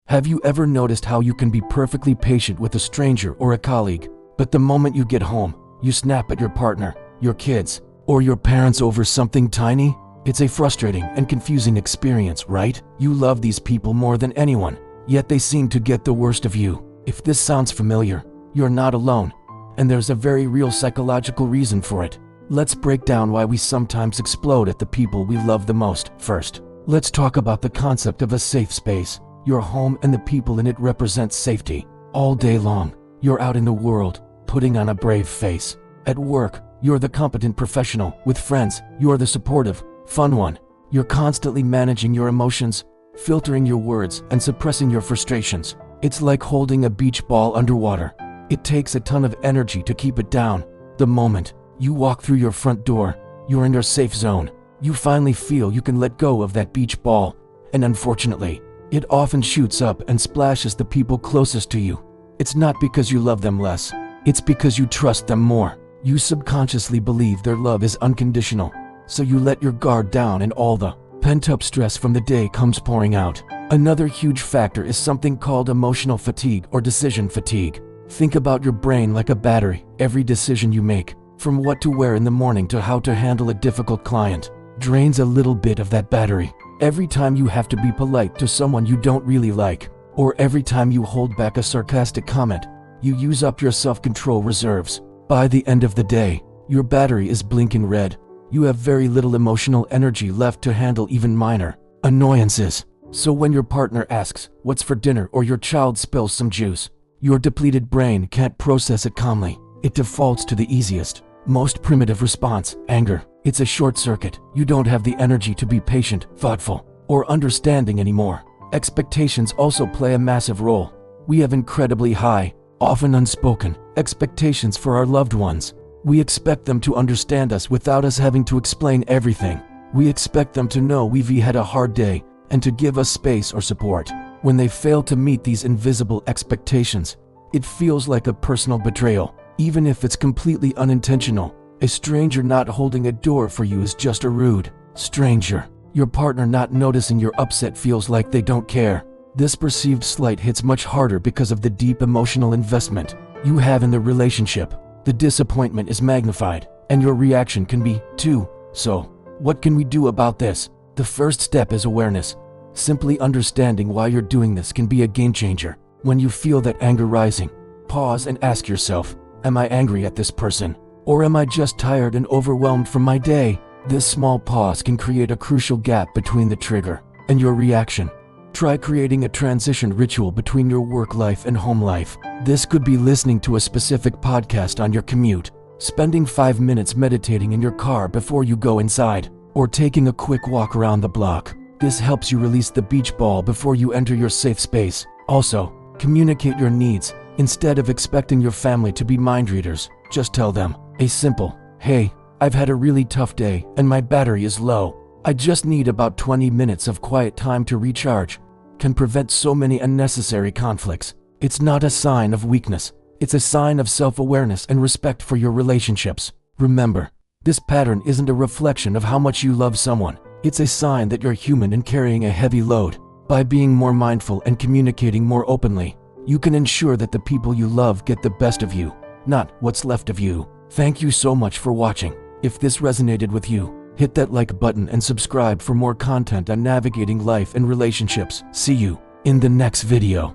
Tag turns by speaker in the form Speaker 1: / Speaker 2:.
Speaker 1: Have you ever noticed how you can be perfectly patient with a stranger or a colleague, but the moment you get home, you snap at your partner, your kids, or your parents over something tiny? It's a frustrating and confusing experience, right? You love these people more than anyone, yet they seem to get the worst of you. If this sounds familiar, you're not alone, and there's a very real psychological reason for it. Let's break down why we sometimes explode at the people we love the most. First, let's talk about the concept of a safe space. Your home and the people in it represent safety. All day long, you're out in the world, putting on a brave face. At work, you're the competent professional. With friends, you're the supportive, fun one. You're constantly managing your emotions, filtering your words, and suppressing your frustrations. It's like holding a beach ball underwater. It takes a ton of energy to keep it down. The moment you walk through your front door, you're in your safe zone. You finally feel you can let go of that beach ball, and unfortunately, it often shoots up and splashes the people closest to you. It's not because you love them less, it's because you trust them more. You subconsciously believe their love is unconditional, so you let your guard down and all the pent-up stress from the day comes pouring out. Another huge factor is something called emotional fatigue or decision fatigue. Think about your brain like a battery. Every decision you make, from what to wear in the morning to how to handle a difficult client, drains a little bit of that battery. Every time you have to be polite to someone you don't really like, or every time you hold back a sarcastic comment, you use up your self-control reserves. By the end of the day, your battery is blinking red. You have very little emotional energy left to handle even minor annoyances. So when your partner asks, "What's for dinner?" or your child spills some juice, your depleted brain can't process it calmly. It defaults to the easiest, most primitive response, anger. It's a short circuit. You don't have the energy to be patient, thoughtful, or understanding anymore. Expectations also play a massive role. We have incredibly high, often unspoken, expectations for our loved ones. We expect them to understand us without us having to explain everything. We expect them to know we've had a hard day and to give us space or support. When they fail to meet these invisible expectations, it feels like a personal betrayal, even if it's completely unintentional. A stranger not holding a door for you is just a rude stranger. Your partner not noticing you're upset feels like they don't care. This perceived slight hits much harder because of the deep emotional investment you have in the relationship. The disappointment is magnified, and your reaction can be, too. So, what can we do about this? The first step is awareness. Simply understanding why you're doing this can be a game changer. When you feel that anger rising, pause and ask yourself, am I angry at this person? Or am I just tired and overwhelmed from my day? This small pause can create a crucial gap between the trigger and your reaction. Try creating a transition ritual between your work life and home life. This could be listening to a specific podcast on your commute, spending 5 minutes meditating in your car before you go inside, or taking a quick walk around the block. This helps you release the beach ball before you enter your safe space. Also, communicate your needs. Instead of expecting your family to be mind readers, just tell them a simple, "Hey, I've had a really tough day and my battery is low. I just need about 20 minutes of quiet time to recharge," can prevent so many unnecessary conflicts. It's not a sign of weakness. It's a sign of self-awareness and respect for your relationships. Remember, this pattern isn't a reflection of how much you love someone. It's a sign that you're human and carrying a heavy load. By being more mindful and communicating more openly, you can ensure that the people you love get the best of you, not what's left of you. Thank you so much for watching. If this resonated with you, hit that like button and subscribe for more content on navigating life and relationships. See you in the next video.